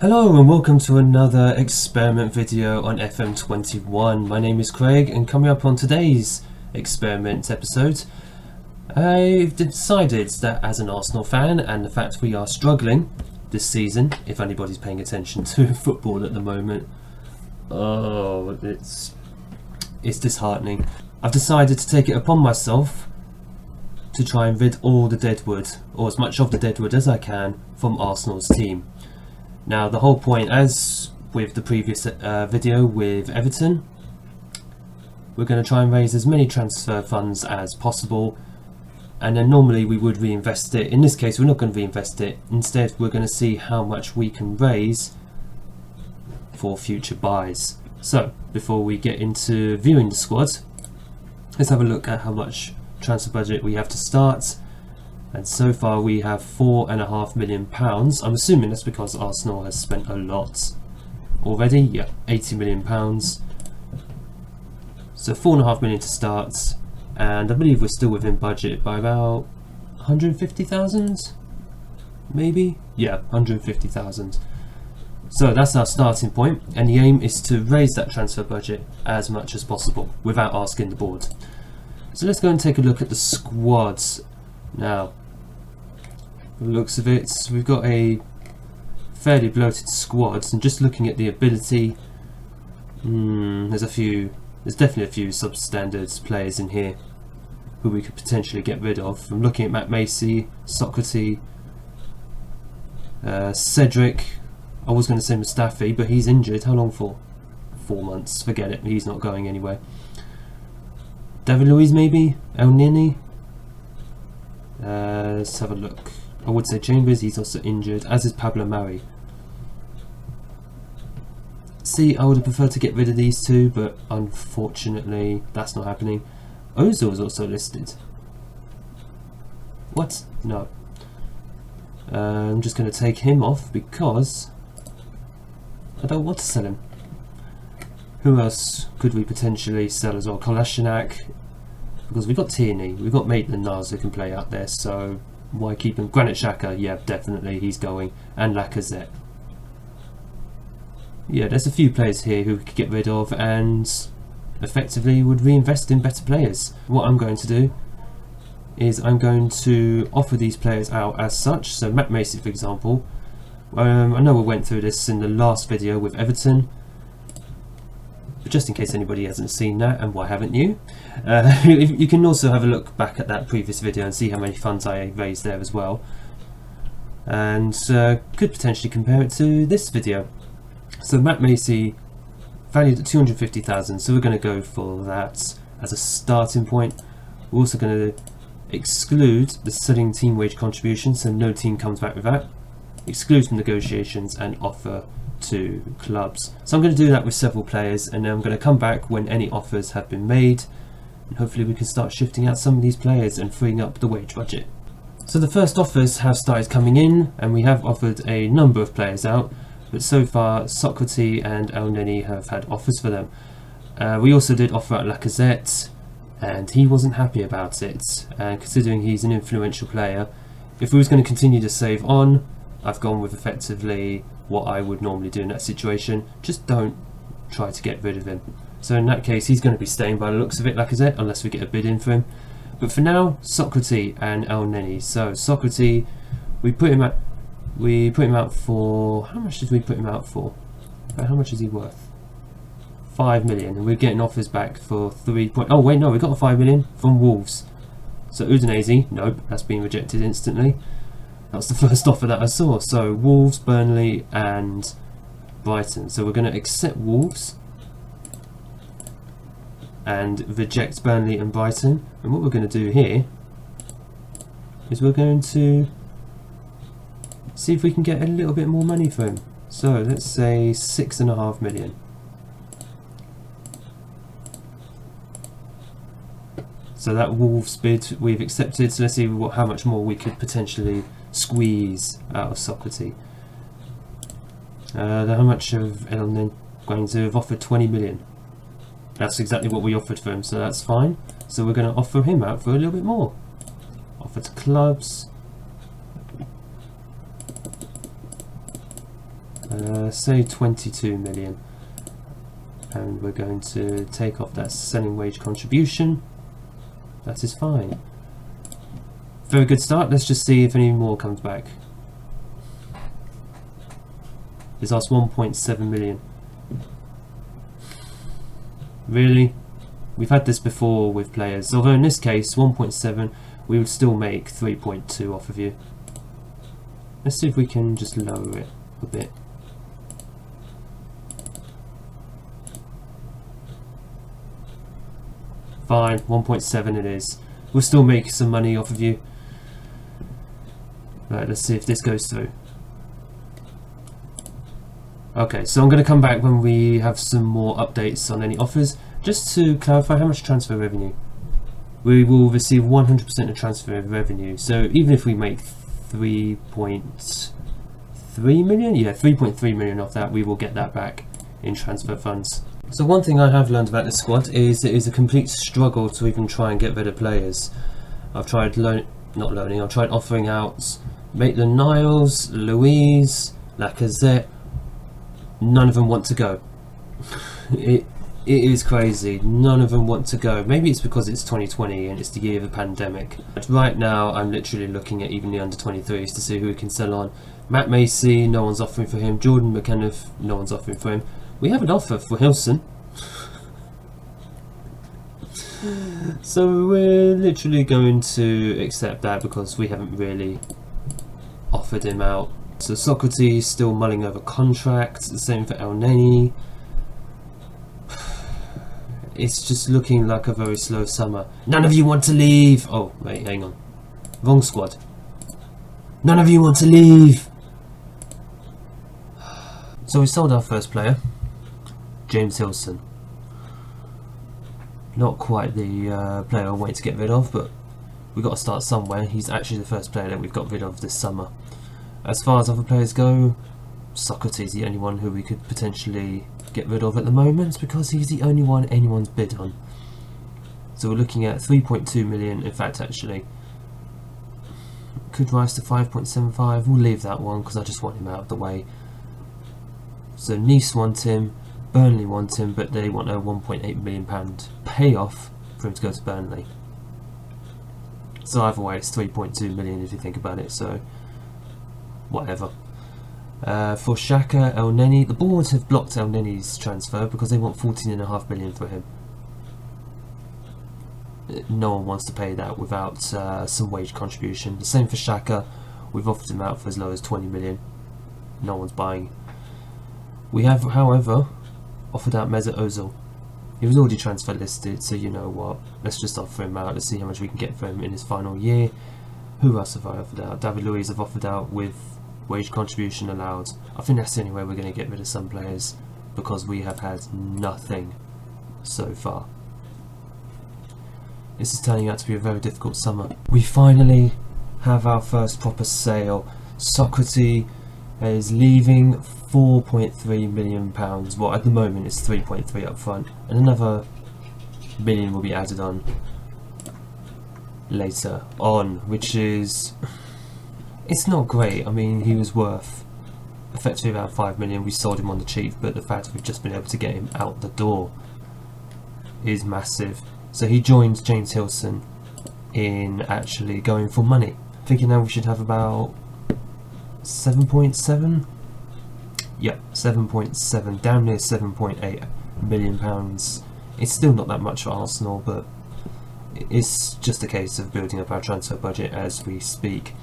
Hello and welcome to another experiment video on FM21. My name is Craig, and coming up on today's experiment episode, I've decided that as an Arsenal fan, and the fact we are struggling this season, if anybody's paying attention to football at the moment, it's disheartening. I've decided to take it upon myself to try and rid all the deadwood, or as much of the deadwood as I can, from Arsenal's team. Now the whole point, as with the previous video with Everton, we're going to try and raise as many transfer funds as possible, and then normally we would reinvest it. In this case we're not going to reinvest it, instead we're going to see how much we can raise for future buys. So before we get into viewing the squad, let's have a look at how much transfer budget we have to start. And so far we have £4.5 million. I'm assuming that's because Arsenal has spent a lot already. Yeah, £80 million. So £4.5 million to start, and I believe we're still within budget by about 150,000, maybe. Yeah, 150,000. So that's our starting point, and the aim is to raise that transfer budget as much as possible without asking the board. So let's go and take a look at the squads now. By the looks of it, we've got a fairly bloated squad, and just looking at the ability, there's definitely a few substandard players in here who we could potentially get rid of. I'm looking at Matt Macy, Socrates, Cedric. I was going to say Mustafi, but he's injured. How long for? 4 months. Forget it. He's not going anywhere. David Luiz maybe? El Nini? Let's have a look. I would say Chambers, he's also injured, as is Pablo Mari. See, I would have preferred to get rid of these two, but unfortunately that's not happening. Ozil is also listed. What? No. I'm just going to take him off because I don't want to sell him. Who else could we potentially sell as well? Kolasinac, because we've got Tierney, we've got Maitland-Niles who can play out there, so why keep him? Granit Xhaka, yeah, definitely he's going, and Lacazette. Yeah, there's a few players here who we could get rid of and effectively would reinvest in better players. What I'm going to do is I'm going to offer these players out as such. So Matt Macy, for example, I know we went through this in the last video with Everton, but just in case anybody hasn't seen that, and why haven't you? You can also have a look back at that previous video and see how many funds I raised there as well, and could potentially compare it to this video. So Matt Macy valued at 250,000, so we're going to go for that as a starting point. We're also going to exclude the selling team wage contribution, so no team comes back with that. Exclude from negotiations and offer to clubs. So I'm going to do that with several players, and then I'm going to come back when any offers have been made, and hopefully we can start shifting out some of these players and freeing up the wage budget. So the first offers have started coming in, and we have offered a number of players out, but so far Socrates and El Neni have had offers for them. We also did offer out Lacazette, and he wasn't happy about it, and considering he's an influential player, if we was going to continue to save on, I've gone with effectively what I would normally do in that situation. Just don't try to get rid of him. So in that case he's going to be staying by the looks of it, Lacazette, unless we get a bid in for him. But for now, Socrates and El Neni. So Socrates, we put him out for, how much did we put him out for? How much is he worth? 5 million, and we're getting offers back for 3 point. Oh wait, no, we got 5 million from Wolves. So Udinese, nope, that's been rejected instantly. That's the first offer that I saw. So Wolves, Burnley and Brighton. So we're going to accept Wolves and reject Burnley and Brighton. And what we're going to do here is we're going to see if we can get a little bit more money for him. So let's say 6.5 million. So that Wolves bid we've accepted. So let's see how much more we could potentially squeeze out of Socrates. How much of Elneny going to have offered? 20 million. That's exactly what we offered for him, so that's fine. So we're going to offer him out for a little bit more. Offer to clubs. say 22 million, and we're going to take off that selling wage contribution. That is fine. Very good start. Let's just see if any more comes back. It's asked 1.7 million. Really? We've had this before with players, although in this case 1.7 we would still make 3.2 off of you. Let's see if we can just lower it a bit. Fine, 1.7 it is. We'll still make some money off of you. Right, let's see if this goes through. Okay, so I'm going to come back when we have some more updates on any offers. Just to clarify, how much transfer revenue? We will receive 100% of transfer revenue. So even if we make 3.3 million, yeah, 3.3 million off that, we will get that back in transfer funds. So one thing I have learned about this squad is it is a complete struggle to even try and get rid of players. I've tried I've tried offering out Maitland-Niles, Louise, Lacazette. None of them want to go. It is crazy. None of them want to go. Maybe it's because it's 2020 and it's the year of the pandemic. But right now I'm literally looking at even the under 23s to see who we can sell on. Matt Macy, no one's offering for him. Jordan McKenna, no one's offering for him. We have an offer for Hilson. So we're literally going to accept that because we haven't really offered him out. So Socrates still mulling over contracts, the same for El Neni. It's just looking like a very slow summer. None of you want to leave! Oh, wait, hang on. Wrong squad. None of you want to leave! So we sold our first player, James Hilson. Not quite the player I wanted to get rid of, but we've got to start somewhere. He's actually the first player that we've got rid of this summer. As far as other players go, Socrates is the only one who we could potentially get rid of at the moment because he's the only one anyone's bid on. So we're looking at 3.2 million, in fact actually could rise to 5.75. We'll leave that one because I just want him out of the way. So Nice want him, Burnley want him, but they want a £1.8 million payoff for him to go to Burnley. So either way it's 3.2 million if you think about it, so whatever. For Xhaka, El Neni, the board have blocked El Neni's transfer because they want 14.5 million for him. No one wants to pay that without some wage contribution. The same for Xhaka, we've offered him out for as low as 20 million. No one's buying. We have, however, offered out Mesut Ozil. He was already transfer listed, so you know what, let's just offer him out. Let's see how much we can get for him in his final year. Who else have I offered out? David Luiz I've offered out with wage contribution allowed. I think that's the only way we're going to get rid of some players because we have had nothing so far. This is turning out to be a very difficult summer. We finally have our first proper sale. Socrates is leaving £4.3 million. Well, at the moment it's 3.3 up front, and another million will be added on later on, which is, it's not great. I mean, he was worth effectively about 5 million. We sold him on the cheap, but the fact that we've just been able to get him out the door is massive. So he joins James Hilson in actually going for money. Thinking now we should have about 7.7. Yep, 7.7, down near 7.8 million pounds. It's still not that much for Arsenal, but it's just a case of building up our transfer budget as we speak.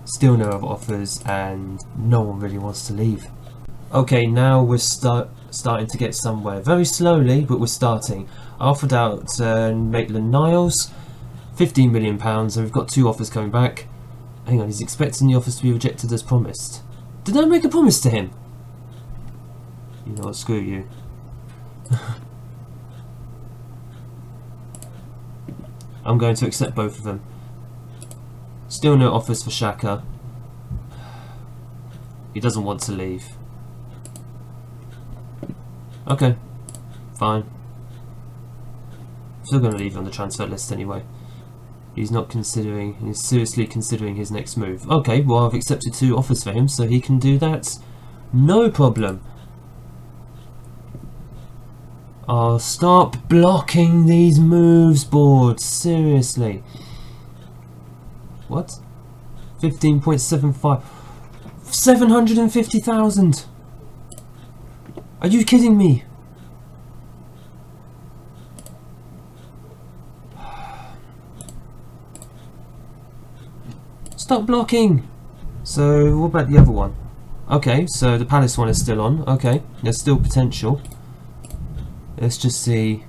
Still no other offers, and no one really wants to leave. Okay, now we're starting to get somewhere. Very slowly, but we're starting. I offered out Maitland-Niles, £15 million, and we've got 2 offers coming back. Hang on, he's expecting the offers to be rejected as promised. Did I make a promise to him? You know what, screw you. I'm going to accept both of them. Still no offers for Xhaka. He doesn't want to leave. Okay, fine. Still going to leave on the transfer list anyway. He's not considering, he's seriously considering his next move. Okay, well I've accepted 2 offers for him, so he can do that. No problem. Oh, stop blocking these moves, board. Seriously. What? 15.75. 750,000. Are you kidding me? Stop blocking. So what about the other one? Okay, so the Palace one is still on. Okay, there's still potential. Let's just see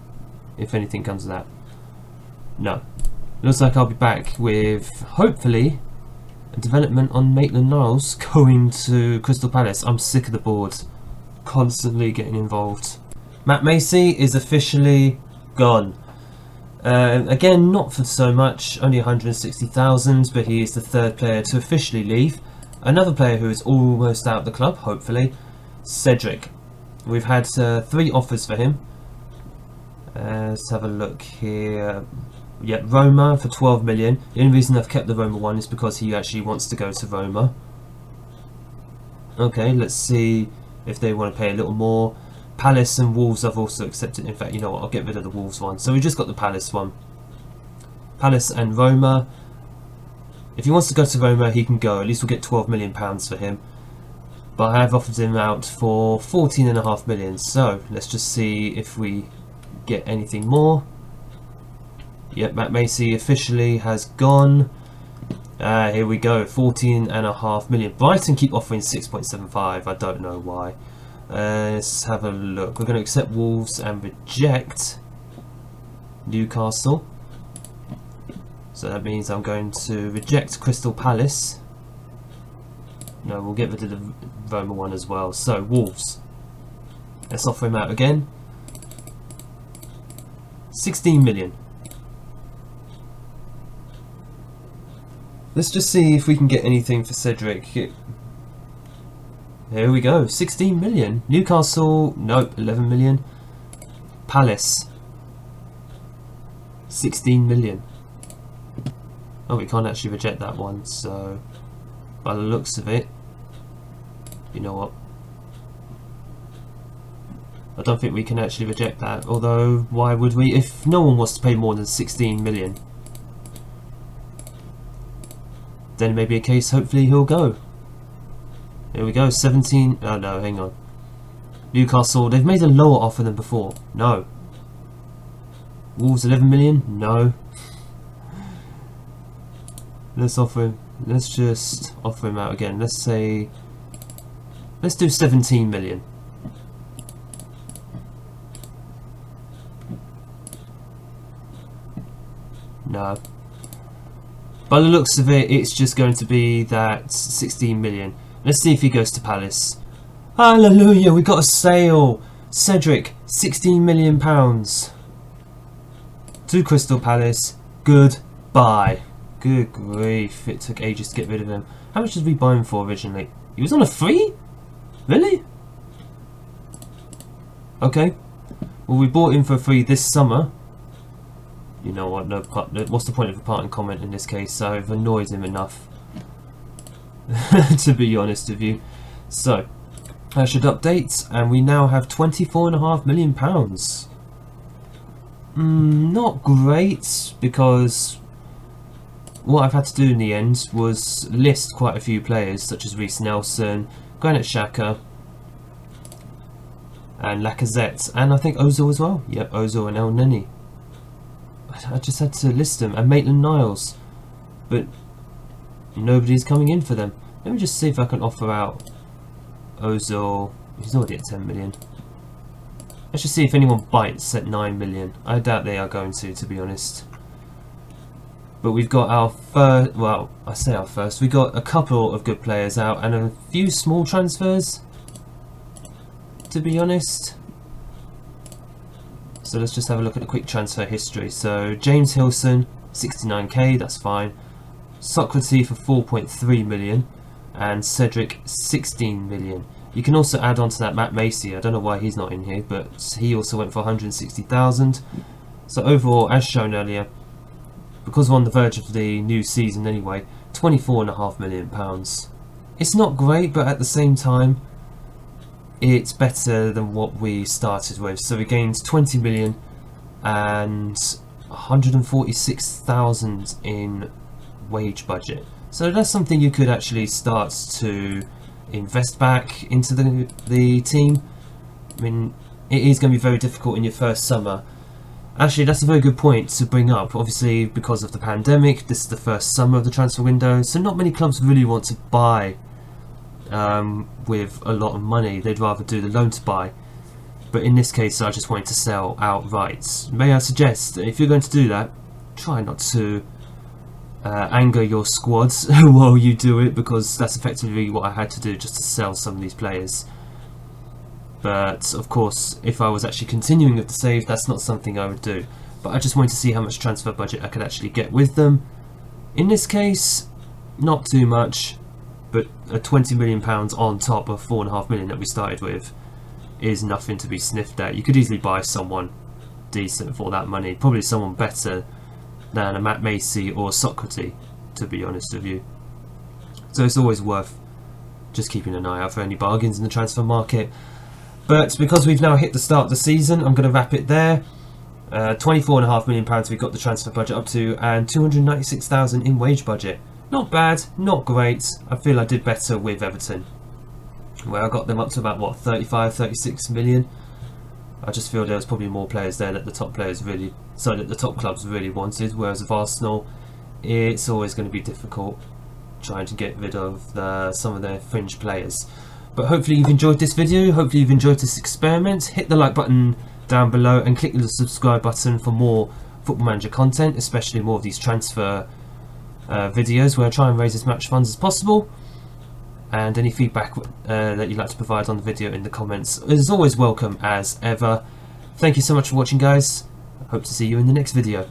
if anything comes of that. No. Looks like I'll be back with, hopefully, a development on Maitland-Niles going to Crystal Palace. I'm sick of the board constantly getting involved. Matt Macy is officially gone. Again, not for so much, only 160,000, but he is the third player to officially leave. Another player who is almost out of the club, hopefully, Cedric. We've had 3 offers for him. Let's have a look here. Yeah, Roma for 12 million. The only reason I've kept the Roma one is because he actually wants to go to Roma. Okay, let's see if they want to pay a little more. Palace and Wolves I've also accepted. In fact, you know what, I'll get rid of the Wolves one. So we just got the Palace one. Palace and Roma. If he wants to go to Roma, he can go. At least we'll get £12 million for him. But I have offered him out for 14.5 million. So let's just see if we get anything more. Yep, Matt Macy officially has gone. Here we go, 14.5 million. Brighton keep offering 6.75. I don't know why. Let's have a look. We're going to accept Wolves and reject Newcastle. So that means I'm going to reject Crystal Palace. No, we'll get rid of the Roma one as well. So, Wolves. Let's offer him out again. 16 million. Let's just see if we can get anything for Cedric. Here we go, 16 million. Newcastle, nope, 11 million. Palace, 16 million. Oh, we can't actually reject that one, so by the looks of it, you know what? I don't think we can actually reject that, although why would we? If no one wants to pay more than 16 million, then it may be a case, hopefully he'll go. Here we go, 17, oh no, hang on. Newcastle, they've made a lower offer than before. No. Wolves 11 million? No. Let's offer him, let's just offer him out again. Let's say, let's do 17 million. No. By the looks of it, it's just going to be that 16 million. Let's see if he goes to Palace. Hallelujah, we got a sale. Cedric, 16 million pounds. To Crystal Palace. Goodbye. Good grief, it took ages to get rid of him. How much did we buy him for originally? He was on a free? Really? Okay. Well, we bought him for free this summer. You know what, no, what's the point of a parting comment in this case? I've annoyed him enough. To be honest with you. So, I should update, and we now have £24.5 million. Not great, because what I've had to do in the end was list quite a few players, such as Reece Nelson, Granit Xhaka, and Lacazette, and I think Ozil as well. Yep, Ozil and El Neni. I just had to list them, and Maitland-Niles, but nobody's coming in for them. Let me just see if I can offer out Ozil. He's already at 10 million. Let's just see if anyone bites at 9 million. I doubt they are going to be honest. But we've got our first, well, I say our first, we got a couple of good players out and a few small transfers, to be honest. So let's just have a look at the quick transfer history. So James Hilson, 69k, that's fine. Socrates for 4.3 million and Cedric 16 million. You can also add on to that Matt Macy. I don't know why he's not in here, but he also went for 160,000. So overall, as shown earlier, because we're on the verge of the new season anyway, £24.5 million. It's not great, but at the same time, it's better than what we started with. So we gained 20 million and 146,000 in wage budget. So that's something you could actually start to invest back into the team. I mean, it is going to be very difficult in your first summer. Actually, that's a very good point to bring up. Obviously, because of the pandemic, this is the first summer of the transfer window, so not many clubs really want to buy with a lot of money. They'd rather do the loan to buy. But in this case, I just wanted to sell outright. May I suggest, if you're going to do that, try not to anger your squads while you do it, because that's effectively what I had to do just to sell some of these players. But of course, if I was actually continuing with the save, that's not something I would do. But I just wanted to see how much transfer budget I could actually get with them. In this case, not too much, but a £20 million on top of £4.5 million that we started with is nothing to be sniffed at. You could easily buy someone decent for that money, probably someone better than a Matt Macy or Socrates, to be honest with you. So it's always worth just keeping an eye out for any bargains in the transfer market. But because we've now hit the start of the season, I'm going to wrap it there. £24.5 million we got the transfer budget up to, and 296,000 in wage budget. Not bad, not great. I feel I did better with Everton, where I got them up to about, what, 35, 36 million. I just feel there was probably more players there that the top players really, so that the top clubs really wanted, whereas with Arsenal, it's always going to be difficult trying to get rid of some of their fringe players. But hopefully you've enjoyed this video, hopefully you've enjoyed this experiment. Hit the like button down below and click the subscribe button for more Football Manager content, especially more of these transfer videos where I try and raise as much funds as possible. And any feedback that you'd like to provide on the video in the comments is always welcome as ever. Thank you so much for watching, guys. I hope to see you in the next video.